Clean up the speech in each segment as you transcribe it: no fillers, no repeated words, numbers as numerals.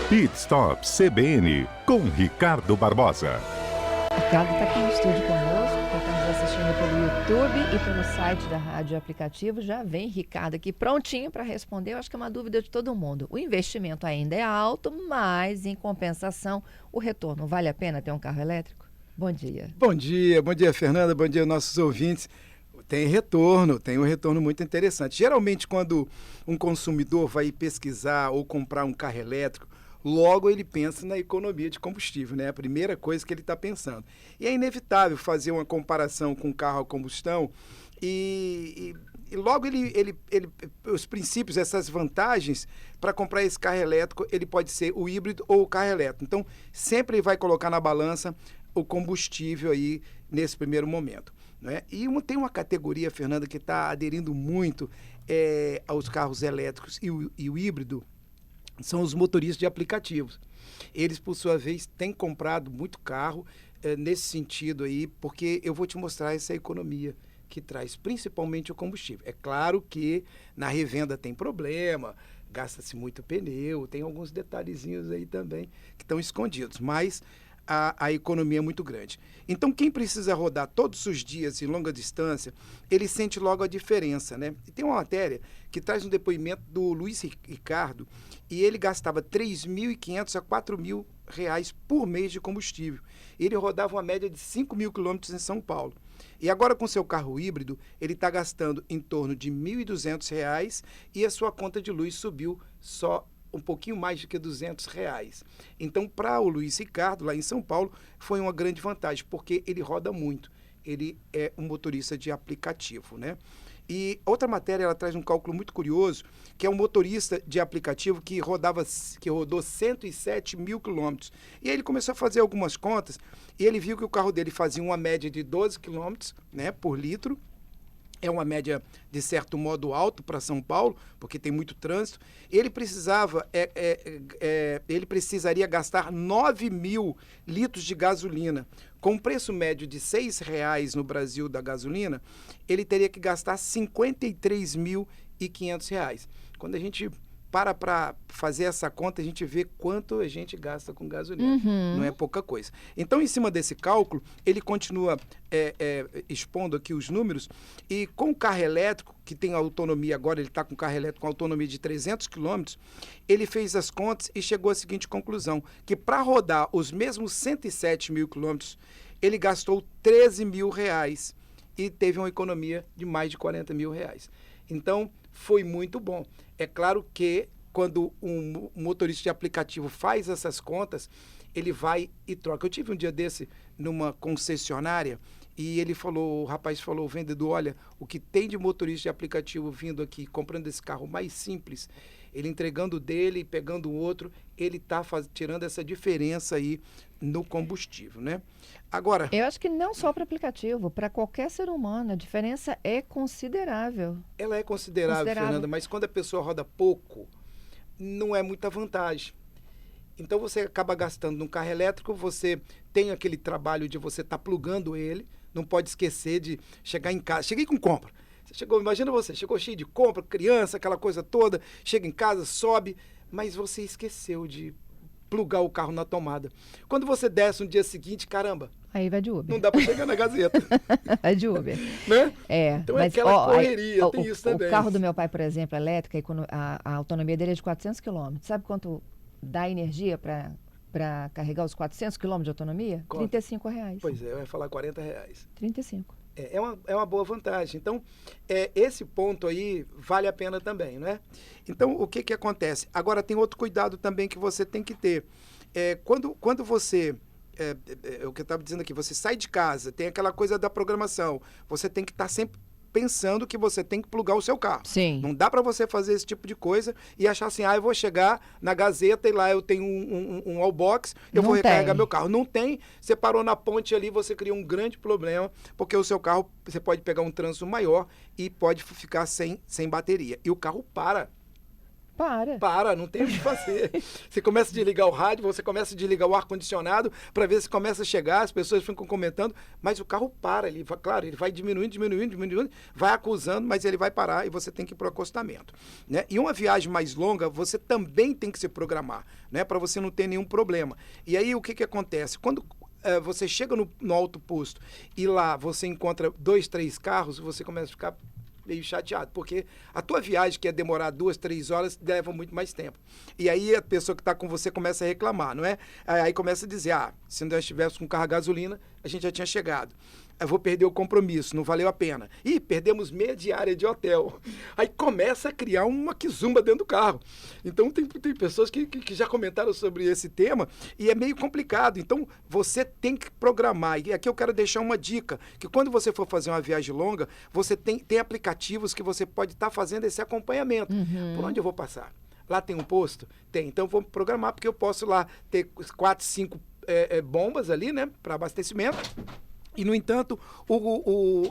Pit Stop CBN com Ricardo Barbosa. Ricardo está aqui no estúdio conosco, quem está nos assistindo pelo YouTube e pelo site da Rádio Aplicativo. Já vem Ricardo aqui prontinho para responder. Eu acho que é uma dúvida de todo mundo. O investimento ainda é alto, mas em compensação, o retorno. Vale a pena ter um carro elétrico? Bom dia. Bom dia, Fernanda, bom dia, nossos ouvintes. Tem um retorno muito interessante. Geralmente, quando um consumidor vai pesquisar ou comprar um carro elétrico, logo ele pensa na economia de combustível, né? É a primeira coisa que ele está pensando. E é inevitável fazer uma comparação com um carro a combustão e logo os princípios, essas vantagens para comprar esse carro elétrico, ele pode ser o híbrido ou o carro elétrico. Então, sempre vai colocar na balança o combustível aí nesse primeiro momento, né? E tem uma categoria, Fernanda, que está aderindo muito aos carros elétricos e o híbrido, são os motoristas de aplicativos. Eles, por sua vez, têm comprado muito carro nesse sentido aí, porque eu vou te mostrar essa economia que traz principalmente o combustível. É claro que na revenda tem problema, gasta-se muito pneu, tem alguns detalhezinhos aí também que estão escondidos, mas a economia é muito grande. Então, quem precisa rodar todos os dias em longa distância, ele sente logo a diferença, né? E tem uma matéria que traz um depoimento do Luiz Ricardo, e ele gastava R$ 3.500 a R$ 4.000 por mês de combustível. Ele rodava uma média de 5.000 quilômetros em São Paulo. E agora, com seu carro híbrido, ele está gastando em torno de R$ 1.200 e a sua conta de luz subiu só um pouquinho mais do que R$ 200. Então, para o Luiz Ricardo, lá em São Paulo, foi uma grande vantagem, porque ele roda muito. Ele é um motorista de aplicativo, né? E outra matéria, ela traz um cálculo muito curioso, que é um motorista de aplicativo que rodou 107 mil quilômetros. E aí ele começou a fazer algumas contas e ele viu que o carro dele fazia uma média de 12 quilômetros, né, por litro. É uma média, de certo modo, alto para São Paulo, porque tem muito trânsito. Ele precisaria gastar 9.000 litros de gasolina. Com um preço médio de R$ 6,00 no Brasil da gasolina, ele teria que gastar R$ 53.500. Quando a gente para fazer essa conta, a gente vê quanto a gente gasta com gasolina. Não é pouca coisa. Então, em cima desse cálculo, ele continua expondo aqui os números, e com o carro elétrico, que tem autonomia agora, ele está com o carro elétrico com autonomia de 300 quilômetros, ele fez as contas e chegou à seguinte conclusão, que para rodar os mesmos 107 mil quilômetros, ele gastou R$ 13.000 e teve uma economia de mais de R$ 40.000. Então, foi muito bom. É claro que quando um motorista de aplicativo faz essas contas, ele vai e troca. Eu tive um dia desse numa concessionária e o rapaz falou, o vendedor, olha, o que tem de motorista de aplicativo vindo aqui, comprando esse carro mais simples, ele entregando dele e pegando o outro, ele está tirando essa diferença aí no combustível, né? Agora, eu acho que não só para aplicativo, para qualquer ser humano, a diferença é considerável. Ela é considerável, Fernanda, mas quando a pessoa roda pouco, não é muita vantagem. Então você acaba gastando num carro elétrico, você tem aquele trabalho de você estar plugando ele, não pode esquecer de chegar em casa. Cheguei com compra. Imagina você, chegou cheio de compra, criança, aquela coisa toda, chega em casa, sobe, mas você esqueceu de plugar o carro na tomada. Quando você desce no dia seguinte, caramba, aí vai de Uber. Não dá para chegar na Gazeta. Vai de Uber. Né? É, então mas, é aquela correria, tem isso também. O carro do meu pai, por exemplo, elétrico, a autonomia dele é de 400 quilômetros. Sabe quanto dá energia para carregar os 400 quilômetros de autonomia? Quanto? R$ 35. Pois é, eu ia falar R$ 40. 35. É uma boa vantagem. Então, esse ponto aí vale a pena também, né? Então, o que acontece? Agora, tem outro cuidado também que você tem que ter. Quando você... o que eu estava dizendo aqui, você sai de casa, tem aquela coisa da programação, você tem que estar sempre pensando que você tem que plugar o seu carro. Sim. Não dá para você fazer esse tipo de coisa e achar assim, eu vou chegar na Gazeta e lá eu tenho um Allbox, eu vou recarregar meu carro. Não tem, você parou na ponte ali, você cria um grande problema, porque o seu carro, você pode pegar um trânsito maior e pode ficar sem bateria. E o carro para. Para, não tem o que fazer. Você começa a desligar o rádio, você começa a desligar o ar-condicionado para ver se começa a chegar, as pessoas ficam comentando, mas o carro para, claro, ele vai diminuindo, vai acusando, mas ele vai parar e você tem que ir para o acostamento. Né? E uma viagem mais longa, você também tem que se programar, né? Para você não ter nenhum problema. E aí o que acontece? Quando você chega no alto posto e lá você encontra 2, 3 carros, você começa a ficar meio chateado, porque a tua viagem, que ia demorar 2, 3 horas, leva muito mais tempo. E aí a pessoa que está com você começa a reclamar, não é? Aí começa a dizer, se nós estivéssemos com carro a gasolina, a gente já tinha chegado. Eu vou perder o compromisso, não valeu a pena. Ih, perdemos meia diária de hotel. Aí começa a criar uma quizumba dentro do carro. Então tem pessoas que já comentaram sobre esse tema e é meio complicado. Então você tem que programar. E aqui eu quero deixar uma dica, que quando você for fazer uma viagem longa, você tem aplicativos que você pode estar fazendo esse acompanhamento. Por onde eu vou passar? Lá tem um posto? Tem. Então vou programar, porque eu posso lá ter 4, 5 bombas ali, né, para abastecimento. E, no entanto,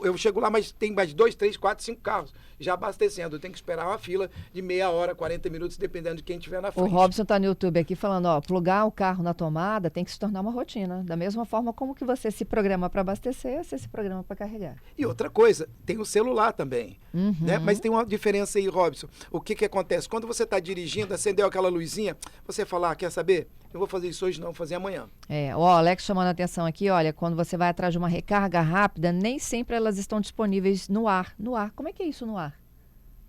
eu chego lá, mas tem mais 2, 3, 4, 5 carros já abastecendo. Eu tenho que esperar uma fila de meia hora, 40 minutos, dependendo de quem estiver na frente. O Robson está no YouTube aqui falando, plugar o carro na tomada tem que se tornar uma rotina. Da mesma forma como que você se programa para abastecer, você se programa para carregar. E outra coisa, tem o celular também. Né? Mas tem uma diferença aí, Robson. O que acontece? Quando você está dirigindo, acendeu aquela luzinha, você fala, quer saber? Eu vou fazer isso hoje, não, vou fazer amanhã. O Alex chamando a atenção aqui, olha, quando você vai atrás de uma recarga rápida, nem sempre elas estão disponíveis no ar. No ar. Como é que é isso no ar?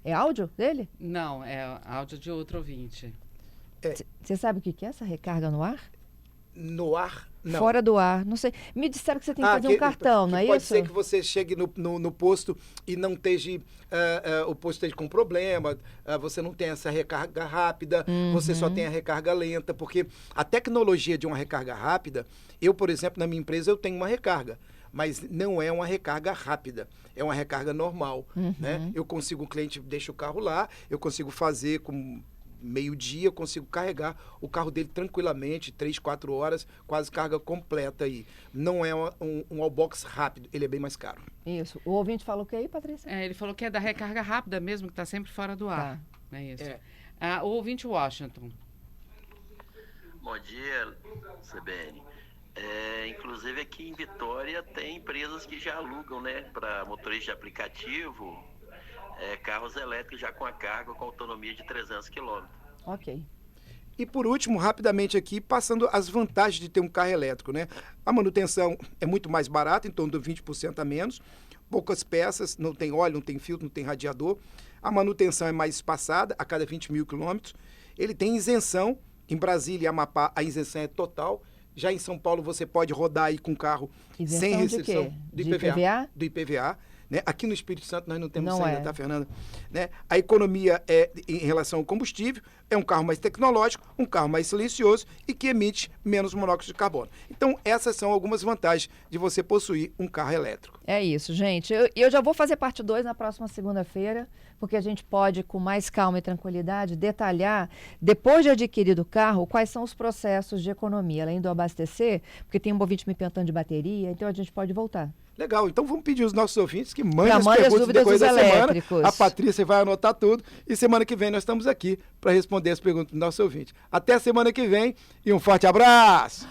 É áudio dele? Não, é áudio de outro ouvinte. Você sabe o que é essa recarga no ar? No ar, não. Fora do ar, não sei. Me disseram que você tem que fazer um cartão, não é isso? Pode ser que você chegue no posto e não esteja, o posto esteja com problema, você não tem essa recarga rápida, você só tem a recarga lenta, porque a tecnologia de uma recarga rápida, eu, por exemplo, na minha empresa, eu tenho uma recarga, mas não é uma recarga rápida, é uma recarga normal, né? O cliente deixa o carro lá, eu consigo fazer com meio-dia, eu consigo carregar o carro dele tranquilamente, 3, 4 horas, quase carga completa aí. Não é um all-box rápido, ele é bem mais caro. Isso. O ouvinte falou o que aí, Patrícia? Ele falou que é da recarga rápida mesmo, que está sempre fora do ar. É isso. O ouvinte Washington. Bom dia, CBN. Inclusive aqui em Vitória tem empresas que já alugam, né, para motorista de aplicativo, carros elétricos já com a carga com autonomia de 300 km. Ok. E por último, rapidamente aqui, passando as vantagens de ter um carro elétrico, né? A manutenção é muito mais barata, em torno de 20% a menos, poucas peças, não tem óleo, não tem filtro, não tem radiador. A manutenção é mais espaçada, a cada 20 mil quilômetros. Ele tem isenção, em Brasília e Amapá a isenção é total. Já em São Paulo você pode rodar aí com carro sem restrição do IPVA? Do IPVA. Né? Aqui no Espírito Santo nós não temos isso ainda, tá, Fernanda? Né? A economia em relação ao combustível é um carro mais tecnológico, um carro mais silencioso e que emite menos monóxido de carbono. Então, essas são algumas vantagens de você possuir um carro elétrico. É isso, gente. Eu já vou fazer parte 2 na próxima segunda-feira, porque a gente pode, com mais calma e tranquilidade, detalhar, depois de adquirido o carro, quais são os processos de economia, além do abastecer, porque tem um ouvinte me perguntando de bateria, então a gente pode voltar. Legal, então vamos pedir aos nossos ouvintes que mandem as dúvidas perguntas depois da semana. Elétricos. A Patrícia vai anotar tudo e semana que vem nós estamos aqui para responder as perguntas do nosso ouvinte. Até a semana que vem e um forte abraço!